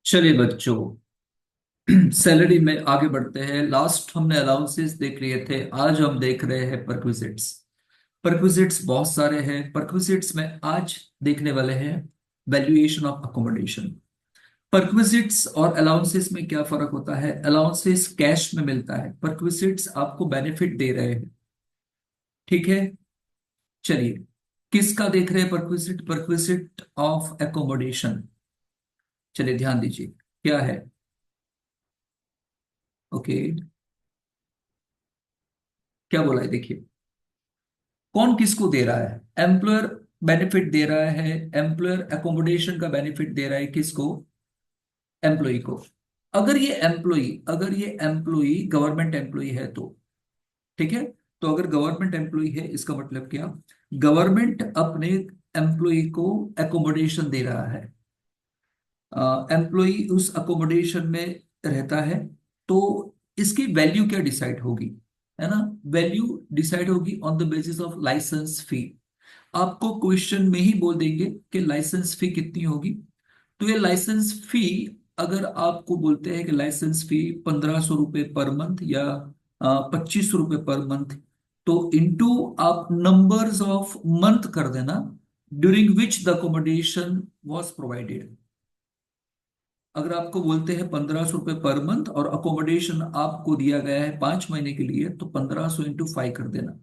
चलिए बच्चों, सैलरी में आगे बढ़ते हैं। लास्ट हमने अलाउंसेस देख लिए थे, आज हम देख रहे हैं परक्विजिट्स। परक्विजिट्स बहुत सारे हैं। परक्विजिट्स में आज देखने वाले हैं वैल्यूएशन ऑफ अकोमोडेशन। परक्विजिट्स और अलाउंसेस में क्या फर्क होता है? अलाउंसेस कैश में मिलता है, परक्विजिट्स आपको बेनिफिट दे रहे हैं। ठीक है, चलिए किसका देख रहे हैं? Perquisite, perquisite of accommodation. चलिए ध्यान दीजिए क्या है। ओके, क्या बोला है देखिए। कौन किसको दे रहा है? एम्प्लॉयर बेनिफिट दे रहा है। एम्प्लॉयर एकोमोडेशन का बेनिफिट दे रहा है किसको? एम्प्लॉय को। अगर ये एम्प्लॉय गवर्नमेंट एम्प्लॉय है तो ठीक है। तो अगर गवर्नमेंट एम्प्लॉय है, इसका मतलब क्या? गवर्नमेंट अपने एम्प्लॉय को एकोमोडेशन दे रहा है। एम्प्लॉय उस अकोमोडेशन में रहता है, तो इसकी वैल्यू क्या डिसाइड होगी? है ना, वैल्यू डिसाइड होगी on the basis of licence fee. आपको क्वेश्चन में ही बोल देंगे कि लाइसेंस फी कितनी होगी। तो ये लाइसेंस फी, अगर आपको बोलते हैं कि लाइसेंस फी 1500 रुपये पर मंथ या 2500 रुपये पर मंथ, तो इनटू आप नंबर्स ऑफ मंथ कर देना during which the accommodation was provided. अगर आपको बोलते हैं 1500 रुपये पर मंथ और अकोमोडेशन आपको दिया गया है 5 महीने के लिए, तो 1500 × 5 कर देना।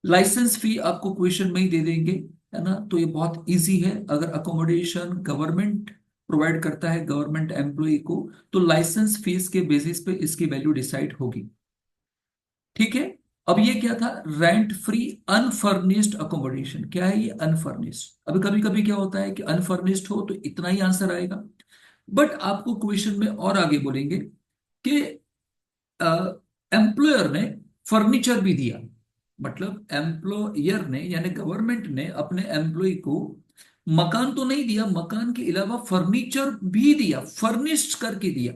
लाइसेंस फी आपको क्वेश्चन में ही दे देंगे, है ना। तो ये बहुत इजी है। अगर अकोमोडेशन गवर्नमेंट प्रोवाइड करता है गवर्नमेंट एम्प्लॉय को, तो लाइसेंस फीस के बेसिस पे इसकी वैल्यू डिसाइड होगी। ठीक है। अब ये क्या था? Rent free unfurnished accommodation. क्या है ये? अनफर्निश्ड। अभी कभी कभी क्या होता है कि अनफर्निश्ड हो तो इतना ही आंसर आएगा, बट आपको क्वेश्चन में और आगे बोलेंगे कि एम्प्लॉयर ने फर्नीचर भी दिया। मतलब एम्प्लॉयर ने यानी गवर्नमेंट ने अपने एम्प्लॉय को मकान तो नहीं दिया, मकान के अलावा फर्नीचर भी दिया, फर्निश्ड करके दिया।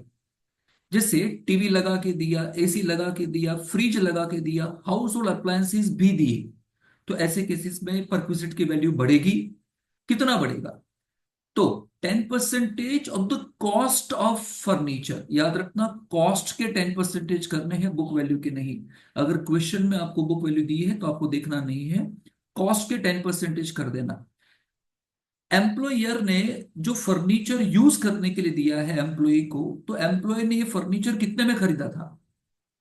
जैसे टीवी लगा के दिया, एसी लगा के दिया, फ्रिज लगा के दिया, हाउस होल्ड अप्लायंसेस भी दिए। तो ऐसे केसेस में परक्विजिट की वैल्यू बढ़ेगी। कितना बढ़ेगा? तो 10% of the cost of furniture. याद रखना, कॉस्ट के 10% करने हैं, बुक वैल्यू के नहीं। अगर क्वेश्चन में आपको बुक वैल्यू दी है तो आपको देखना नहीं है, कॉस्ट के 10% कर देना। एम्प्लॉयर ने जो फर्नीचर यूज करने के लिए दिया है एम्प्लॉय को, तो एम्प्लॉय ने ये फर्नीचर कितने में खरीदा था,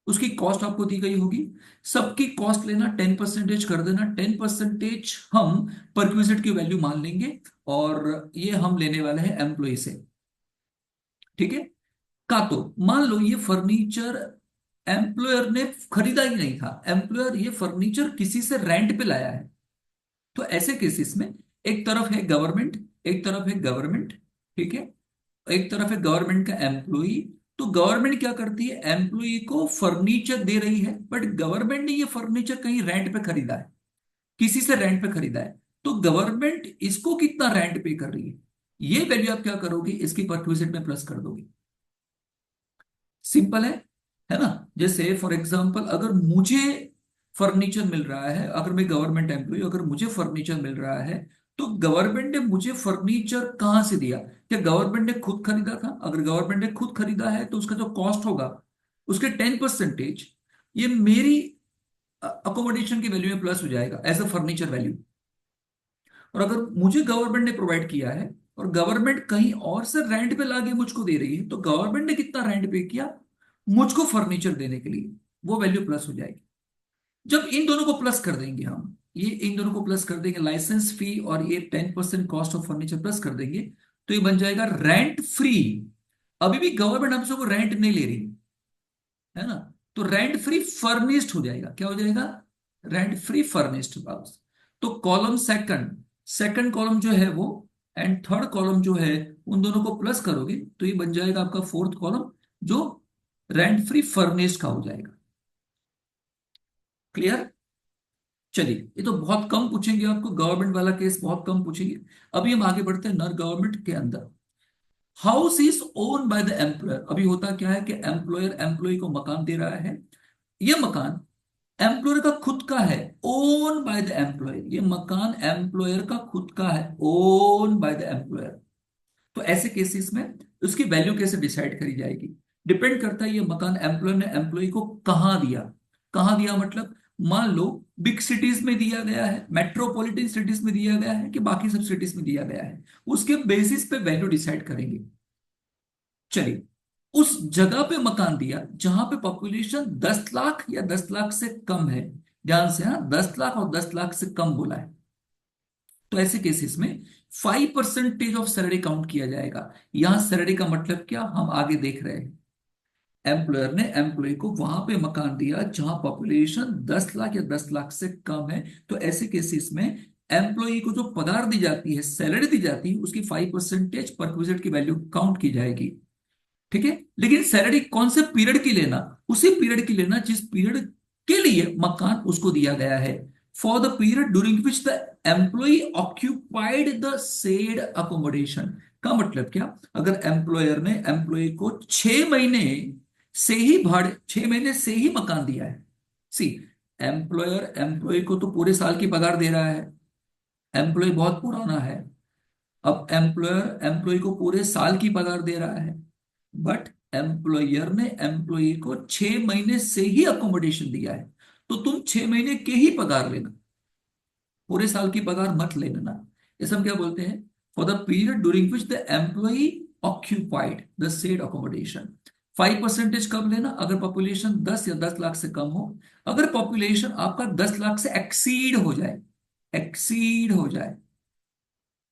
उसकी कॉस्ट आपको दी गई होगी। सबकी कॉस्ट लेना, 10% कर देना। 10% हम परक्विजिट की वैल्यू मान लेंगे, और ये हम लेने वाले हैं एम्प्लॉय से। ठीक है। का तो मान लो ये फर्नीचर एम्प्लॉयर ने खरीदा ही नहीं था, एम्प्लॉयर ये फर्नीचर किसी से रेंट पे लाया है। तो ऐसे केसेस में एक तरफ है गवर्नमेंट, एक तरफ है गवर्नमेंट, ठीक है, एक तरफ है गवर्नमेंट का एम्प्लॉई। तो गवर्नमेंट क्या करती है? एम्प्लॉई को फर्नीचर दे रही है, बट गवर्नमेंट ने ये फर्नीचर कहीं रेंट पे खरीदा है, किसी से रेंट पे खरीदा है। तो गवर्नमेंट इसको कितना रेंट पे कर रही है, ये वैल्यू आप क्या करोगे? इसकी परक्विजिट में प्लस कर दोगे। सिंपल है ना। जैसे फॉर एग्जांपल, अगर मुझे फर्नीचर मिल रहा है, अगर मैं गवर्नमेंट एम्प्लॉय, अगर मुझे फर्नीचर मिल रहा है, तो गवर्नमेंट ने मुझे फर्नीचर कहां से दिया? क्या गवर्नमेंट ने खुद खरीदा था? अगर गवर्नमेंट ने खुद खरीदा है तो उसका जो कॉस्ट होगा, उसके 10% ये मेरी अकोमोडेशन की वैल्यू में प्लस हो जाएगा एज अ फर्नीचर वैल्यू। और अगर मुझे गवर्नमेंट ने प्रोवाइड किया है और गवर्नमेंट कहीं और से रेंट पे लाके मुझको दे रही है, तो गवर्नमेंट ने कितना रेंट पे किया मुझको फर्नीचर देने के लिए, वो वैल्यू प्लस हो जाएगी। जब इन दोनों को प्लस कर देंगे हम, ये इन दोनों को प्लस कर देंगे, लाइसेंस फी और ये 10% कॉस्ट ऑफ फर्नीचर प्लस कर देंगे, तो ये बन जाएगा रेंट फ्री। अभी भी गवर्नमेंट हमसे को रेंट नहीं ले रही, है ना। तो रेंट फ्री फर्निश्ड हो जाएगा। क्या हो जाएगा? Rent free furnished house. तो कॉलम सेकंड, सेकंड कॉलम जो है वो, एंड थर्ड कॉलम जो है, उन दोनों को प्लस करोगे तो ये बन जाएगा आपका फोर्थ कॉलम, जो रेंट फ्री फर्निश्ड का हो जाएगा। क्लियर? चलिए, ये तो बहुत कम पूछेंगे आपको, गवर्नमेंट वाला केस बहुत कम पूछेंगे। अभी हम आगे बढ़ते हैं नॉन गवर्नमेंट के अंदर। House is own by the employer. अभी होता क्या है कि एम्प्लॉयर एम्प्लॉय को मकान दे रहा है, ये मकान एम्प्लॉयर का खुद का है, ओन बाय द एम्प्लॉयर। ये मकान एम्प्लॉयर का खुद का है, ओन बाय द एम्प्लॉयर। तो तो ऐसे केसेस में उसकी वैल्यू कैसे डिसाइड करी जाएगी? डिपेंड करता है ये मकान एम्प्लॉयर ने एम्प्लॉय को कहाँ दिया। कहाँ दिया मतलब, मान लो बिग सिटीज में दिया गया है, मेट्रोपॉलिटन सिटीज में दिया गया है, कि बाकी सब सिटीज में दिया गया है, उसके बेसिस पे वैल्यू डिसाइड करेंगे। चलिए, उस जगह पे मकान दिया जहां पे पॉपुलेशन 10 लाख या 10 लाख से कम है। ध्यान से, हाँ, 10 लाख और 10 लाख से कम बोला है। तो ऐसे केसेस में 5% ऑफ सैलरी काउंट किया जाएगा। यहां सैलरी का मतलब क्या, हम आगे देख रहे हैं। एम्प्लॉयर ने एम्प्लॉय को वहां पे मकान दिया जहां पॉपुलेशन 10 लाख या 10 लाख से कम है। तो ऐसे केसेस में एम्प्लॉय को जो पगार दी जाती है, सैलरी दी जाती है, उसकी 5% पर विजिट की वैल्यू काउंट की जाएगी। ठीक है, लेकिन सैलरी कौन से पीरियड की लेना, उसी पीरियड की लेना जिस पीरियड के लिए मकान उसको दिया गया है। For the period during which the employee occupied the said accommodation. का मतलब क्या, अगर एम्प्लॉयर ने एम्प्लॉय को 6 महीने से ही भाड़े, 6 महीने से ही मकान दिया है। सी, एम्प्लॉयर एम्प्लॉय को तो पूरे साल की पगार दे रहा है, एम्प्लॉय बहुत पुराना है। अब एम्प्लॉयर एम्प्लॉय को पूरे साल की पगार दे रहा है, बट एम्प्लॉयर ने एम्प्लॉय को 6 महीने से ही अकोमोडेशन दिया है। तो तुम 6 महीने के ही पगार लेना, पूरे साल की पगार मत ले लेना। इसे हम क्या बोलते हैं, for the period during which the employee occupied the said accommodation. 5% कब लेना, अगर पॉपुलेशन 10 या 10 लाख से कम हो। अगर पॉपुलेशन आपका 10 लाख से एक्सीड हो जाए, एक्सीड हो जाए,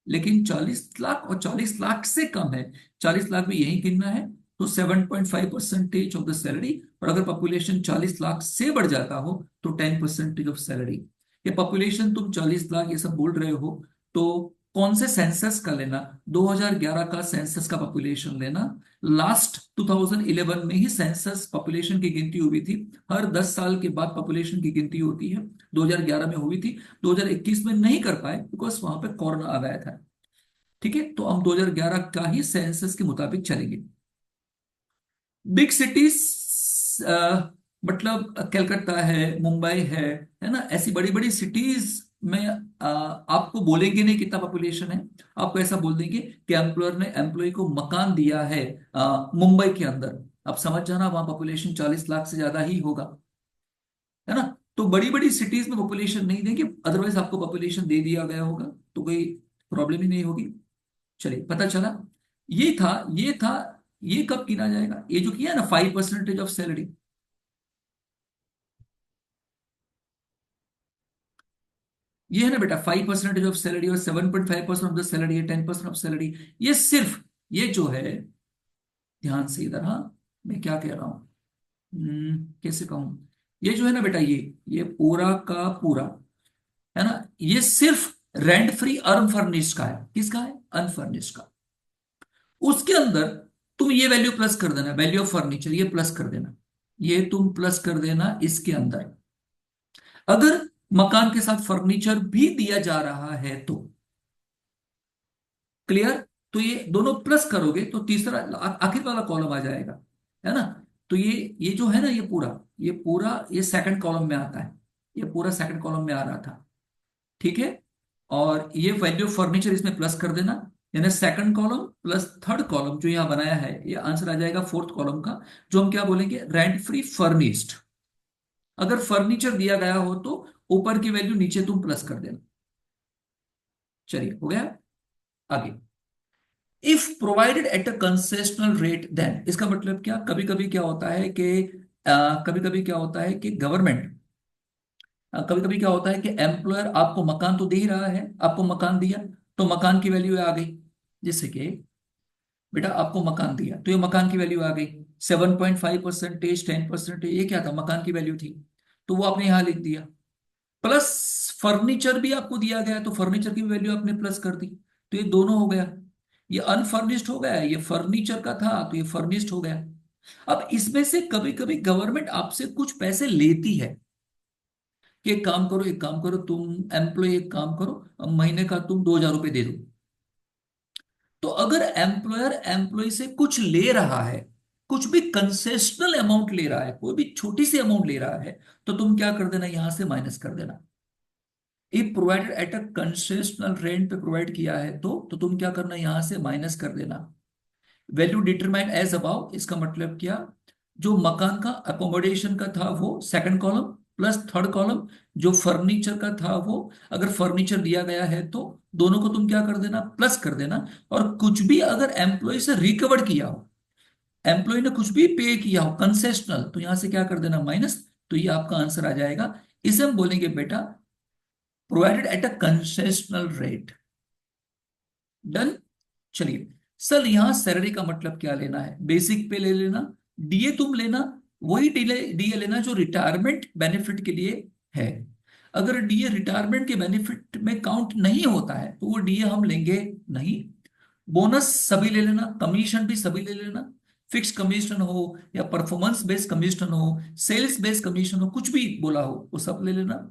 लेकिन 40 लाख और 40 लाख से कम है, 40 लाख भी यही गिनना है, तो 7.5% ऑफ द सैलरी। और अगर पॉपुलेशन 40 लाख से बढ़ जाता हो तो 10% ऑफ सैलरी। ये पॉपुलेशन तुम 40 लाख ये सब बोल रहे हो, तो कौन से सेंसस का लेना, 2011 का सेंसस का पॉपुलेशन लेना। लास्ट 2011 में ही सेंसस पॉपुलेशन की गिनती हुई थी। हर 10 साल के बाद पॉपुलेशन की गिनती होती है। 2011 में हुई थी, 2021 में नहीं कर पाए बिकॉज वहां पे कोरोना आ गया था। ठीक है, तो हम 2011 का ही सेंसस के मुताबिक चलेंगे। बिग सिटीज मतलब कलकत्ता है, मुंबई है ना, ऐसी बड़ी बड़ी सिटीज में आपको बोलेंगे नहीं कितना पॉपुलेशन है। आपको ऐसा बोल देंगे कि एम्प्लॉयर ने एम्प्लॉय को मकान दिया है मुंबई के अंदर। अब समझ जाना, वहां पॉपुलेशन 40 लाख से ज्यादा ही होगा, है ना। तो बड़ी बड़ी सिटीज में पॉपुलेशन नहीं देंगे, अदरवाइज आपको पॉपुलेशन दे दिया गया होगा तो कोई प्रॉब्लम ही नहीं होगी। चलिए, पता चला। ये था ये कब गिना जाएगा, ये जो किया ना 5% ऑफ सैलरी। ये है ना बेटा, 5% ऑफ सैलरी और 7.5% ऑफ द सैलरी है 10% ऑफ सैलरी। ये सिर्फ, ये जो है, ध्यान से इधर, हाँ, मैं क्या कह रहा हूँ, कैसे कहूँ, ये जो है ना बेटा, ये पूरा का पूरा, है ना, ये सिर्फ रेंट फ्री अनफर्निश्ड का है। किसका है, अनफर्निश्ड का। उसके अंदर तुम ये वैल्यू प्लस कर देना, वैल्यू ऑफ फर्नीचर, ये प्लस कर देना, ये तुम प्लस कर देना इसके अंदर। अगर मकान के साथ फर्नीचर भी दिया जा रहा है तो, क्लियर, तो ये दोनों प्लस करोगे तो तीसरा आखिर वाला कॉलम आ जाएगा, है ना। तो ये जो है ना, ये पूरा ये सेकंड कॉलम में आता है, ये पूरा सेकंड कॉलम में आ रहा था। ठीक है, और ये वैल्यू ऑफ फर्नीचर इसमें प्लस कर देना, यानी second column plus third column जो यहां बनाया है, ये आंसर आ जाएगा फोर्थ कॉलम का, जो हम क्या बोलेंगे, रेंट फ्री फर्निश्ड। अगर फर्नीचर दिया गया हो तो ऊपर की वैल्यू नीचे तुम प्लस कर देना। चलिए, हो गया। आगे, if provided at a concessional rate then, इसका मतलब क्या, कभी कभी क्या होता है कि कभी कभी क्या होता है कि गवर्नमेंट, कभी कभी क्या होता है कि एम्प्लॉयर आपको मकान तो दे ही रहा है, आपको मकान दिया तो मकान की वैल्यू आ गई। जैसे कि बेटा आपको मकान दिया तो ये मकान की वैल्यू आ गई, 7.5%, 10%, ये क्या था, मकान की वैल्यू थी, तो वो आपने यहाँ लिख दिया। प्लस फर्नीचर भी आपको दिया गया तो फर्नीचर की वैल्यू आपने प्लस कर दी, तो ये दोनों हो गया। ये अनफर्निश्ड हो गया, ये फर्नीचर का था तो ये फर्निश्ड हो गया। अब इसमें से कभी कभी गवर्नमेंट आपसे कुछ पैसे लेती है कि एक काम करो तुम एम्प्लॉय, एक काम करो, अब महीने का तुम 2,000 रुपये दे दो। तो अगर एम्प्लॉयर एम्प्लॉय से कुछ ले रहा है, कुछ भी कंसेशनल अमाउंट ले रहा है, कोई भी छोटी सी अमाउंट ले रहा है, तो तुम क्या कर देना, यहां से माइनस कर देना। If provided at a concessional rent पे प्रोवाइड किया है तो तुम क्या करना, यहां से माइनस कर देना। वैल्यू डिटरमाइन एज अबाउ, इसका मतलब क्या, जो मकान का अकोमोडेशन का था वो second column, plus third column जो फर्नीचर का था वो, अगर फर्नीचर दिया गया है तो दोनों को तुम क्या कर देना, प्लस कर देना। और कुछ भी अगर एम्प्लॉय से रिकवर किया हो, एम्प्लॉय ने कुछ भी पे किया हो कंसेशनल, तो यहां से क्या कर देना, माइनस। तो ये आपका आंसर आ जाएगा। इसे हम बोलेंगे बेटा provided at a concessional rate. Done. चलिए सर, यहां सैलरी का मतलब क्या लेना है, बेसिक पे ले लेना, डीए तुम लेना, वही डीए डीए लेना जो रिटायरमेंट बेनिफिट के लिए है। अगर डीए रिटायरमेंट के बेनिफिट में काउंट नहीं होता है तो वो डीए हम लेंगे नहीं। बोनस सभी ले लेना, कमीशन भी सभी ले लेना, फिक्स कमीशन हो या परफॉर्मेंस बेस्ड कमीशन हो, सेल्स बेस्ड कमीशन हो, कुछ भी बोला हो वो सब ले लेना।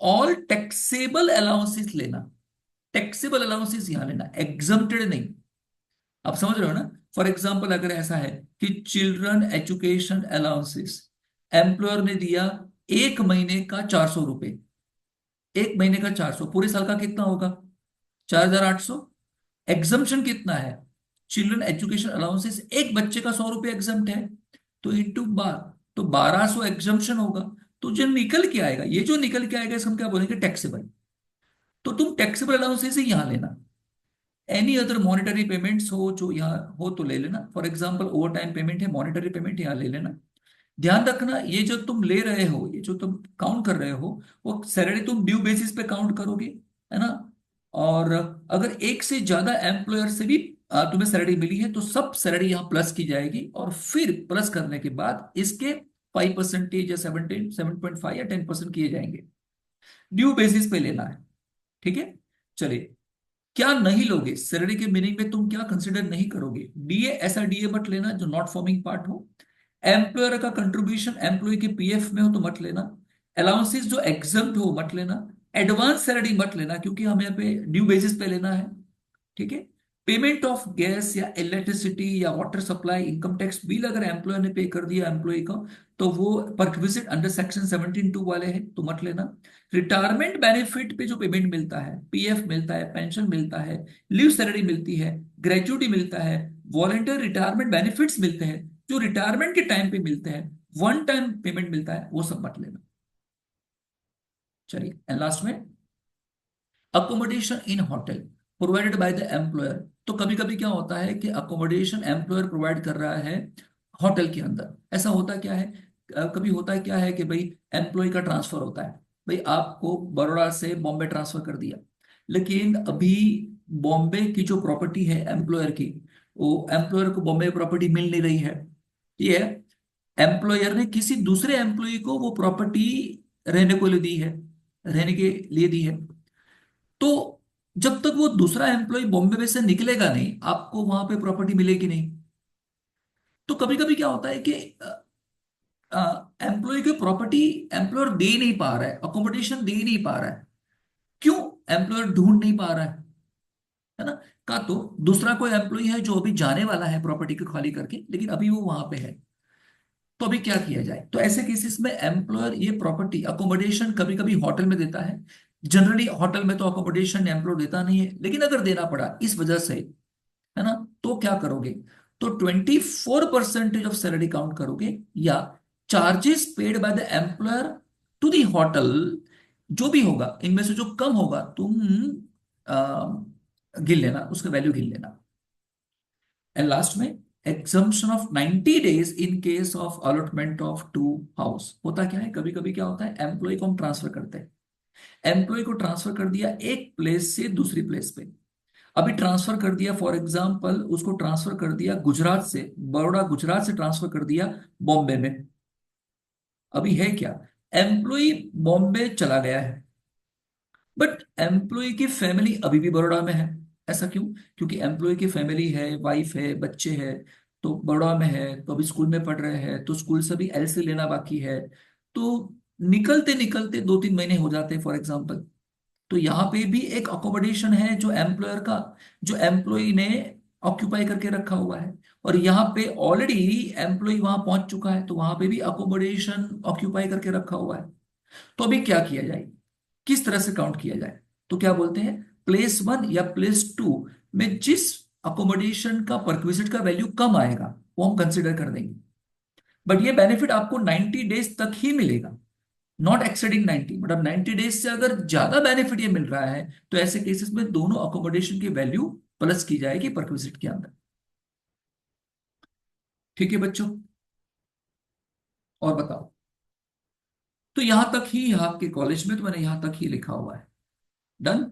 ऑल टैक्सेबल अलाउंसेस लेना, टैक्सेबल अलाउंसेस यहां लेना, एग्जम्प्टेड नहीं। आप समझ रहे हो ना। फॉर एग्जाम्पल अगर ऐसा है कि चिल्ड्रन एजुकेशन अलाउंसेस एम्प्लॉयर ने दिया 1 महीने का 400 रुपए, 1 महीने का 400, पूरे साल का कितना होगा, 4,800। एग्जम्पशन कितना है, चिल्ड्रन एजुकेशन अलाउंसेस एक बच्चे का 100 रुपये एग्जम्प्ट है, तो इंटू 12, तो 1,200 एग्जम्पशन होगा। तो जो निकल के आएगा, ये जो निकल के आएगा इसको हम क्या बोलेंगे, टैक्सेबल। तो तुम टैक्सेबल अलाउंसेस ही यहां लेना। एनी अदर मॉनेटरी पेमेंट्स हो जो यहाँ हो तो ले लेना, for example over time payment है, मॉनेटरी पेमेंट यहाँ ले लेना। ध्यान रखना ये जो तुम ले रहे हो, ये जो तुम काउंट कर रहे हो, वो सैलरी तुम ड्यू बेसिस पे काउंट करोगे, है ना। और अगर एक से ज्यादा एम्प्लॉयर से भी तुम्हें सैलरी मिली है तो सब सैलरी यहाँ प्लस की जाएगी, और फिर प्लस करने के बाद इसके 5% या 7.5 या 10% किए जाएंगे। ड्यू बेसिस पे लेना है, ठीक है। चलिए, क्या नहीं लोगे, सैलरी के मीनिंग में तुम क्या कंसिडर नहीं करोगे, डीए, ऐसा डीए मत लेना जो नॉट फॉर्मिंग पार्ट हो। एम्प्लॉयर का कंट्रीब्यूशन एम्प्लॉय के पीएफ में हो तो मत लेना। अलाउंसेस जो एग्जम्प्ट हो मत लेना। एडवांस सैलरी मत लेना क्योंकि हमें यहाँ पे ड्यू बेसिस पे लेना है, ठीक है। पेमेंट ऑफ गैस या इलेक्ट्रिसिटी या water supply, income tax bill अगर एम्प्लॉयर ने पे कर दिया एम्प्लॉय का, तो वो परक्विजिट अंडर सेक्शन 17(2) वाले हैं तो मत लेना। रिटायरमेंट बेनिफिट पे जो पेमेंट मिलता है, पीएफ मिलता है, पेंशन मिलता है, लीव सैलरी मिलती है, ग्रेजुइटी मिलता है, वॉलंटियर रिटायरमेंट बेनिफिट्स मिलते हैं जो रिटायरमेंट के टाइम पे मिलते हैं, वन टाइम पेमेंट मिलता है, वो सब मत लेना। चलिए, एंड लास्ट में accommodation in hotel provided by the employer. तो कभी कभी क्या होता है कि अकोमोडेशन एम्प्लॉयर प्रोवाइड कर रहा है होटल के अंदर, ऐसा होता क्या है, कभी होता है क्या है कि भाई एम्प्लॉय का ट्रांसफर होता है, भाई आपको बड़ौदा से बॉम्बे ट्रांसफर कर दिया, लेकिन अभी बॉम्बे की जो प्रॉपर्टी है एम्प्लॉयर की, वो एम्प्लॉयर को बॉम्बे प्रॉपर्टी मिल नहीं रही है, ये एम्प्लॉयर ने किसी दूसरे एम्प्लॉय को वो प्रॉपर्टी रहने को लिए दी है, रहने के लिए दी है। तो जब तक वो दूसरा एम्प्लॉय बॉम्बे में से निकलेगा नहीं, आपको वहां पे प्रॉपर्टी मिलेगी नहीं। तो कभी कभी क्या होता है कि एम्प्लॉय की प्रॉपर्टी एम्प्लॉयर दे नहीं पा रहा है, अकोमोडेशन दे नहीं पा रहा है। क्यों? एम्प्लॉयर ढूंढ नहीं पा रहा है ना। का तो दूसरा कोई एम्प्लॉय है जो अभी जाने वाला है प्रॉपर्टी को खाली करके, लेकिन अभी वो वहां पे है। तो अभी क्या किया जाए, तो ऐसे केसेस में एम्प्लॉयर ये प्रॉपर्टी अकोमोडेशन कभी कभी होटल में देता है। जनरली होटल में तो अकोमोडेशन एम्प्लॉयर देता नहीं है, लेकिन अगर देना पड़ा इस वजह से, है ना, तो क्या करोगे, तो 24% ऑफ सैलरी काउंट करोगे, या charges paid by the employer to the hotel, जो भी होगा इनमें से जो कम होगा तुम गिन लेना, उसका वैल्यू गिन लेना। एंड लास्ट में exemption of 90 days in case of allotment of two house. होता क्या है, कभी कभी क्या होता है, एम्प्लॉय को हम ट्रांसफर करते हैं, एम्प्लॉय को ट्रांसफर कर दिया एक प्लेस से दूसरी प्लेस पे। अभी ट्रांसफर कर दिया, फॉर एग्जांपल उसको ट्रांसफर कर दिया गुजरात से, बड़ौदा गुजरात से ट्रांसफर कर दिया बॉम्बे में। अभी है क्या, एम्प्लॉय बॉम्बे चला गया है, बट एम्प्लॉय की फैमिली अभी भी बड़ौदा में है। ऐसा क्यों? क्योंकि एम्प्लॉय की फैमिली है, वाइफ है, बच्चे हैं, तो बड़ौदा में है, तो अभी स्कूल में पढ़ रहे हैं, तो स्कूल से भी एलसी लेना बाकी है। तो निकलते निकलते 2-3 महीने हो जाते हैं फॉर एग्जाम्पल। तो यहाँ पे भी एक अकोमोडेशन है जो एम्प्लॉयर का, जो एम्प्लॉय ने ऑक्यूपाई करके रखा हुआ है, और यहाँ पे ऑलरेडी एम्प्लॉय वहां पहुंच चुका है, तो वहां पे भी अकोमोडेशन ऑक्यूपाई करके रखा हुआ है। तो अभी क्या किया जाए, किस तरह से काउंट किया जाए? तो क्या बोलते हैं, प्लेस वन या प्लेस टू में जिस अकोमोडेशन का परक्विजिट का वैल्यू कम आएगा वो हम कंसिडर कर देंगे। बट ये बेनिफिट आपको 90 डेज तक ही मिलेगा, नॉट एक्सेडिंग 90। मतलब 90 डेज से अगर ज्यादा बेनिफिट ये मिल रहा है तो ऐसे केसेस में दोनों अकोमोडेशन की वैल्यू प्लस की जाएगी परक्विजिट के अंदर। ठीक है बच्चों, और बताओ। तो यहां तक ही, यहाँ के कॉलेज में तो मैंने यहां तक ही लिखा हुआ है। डन।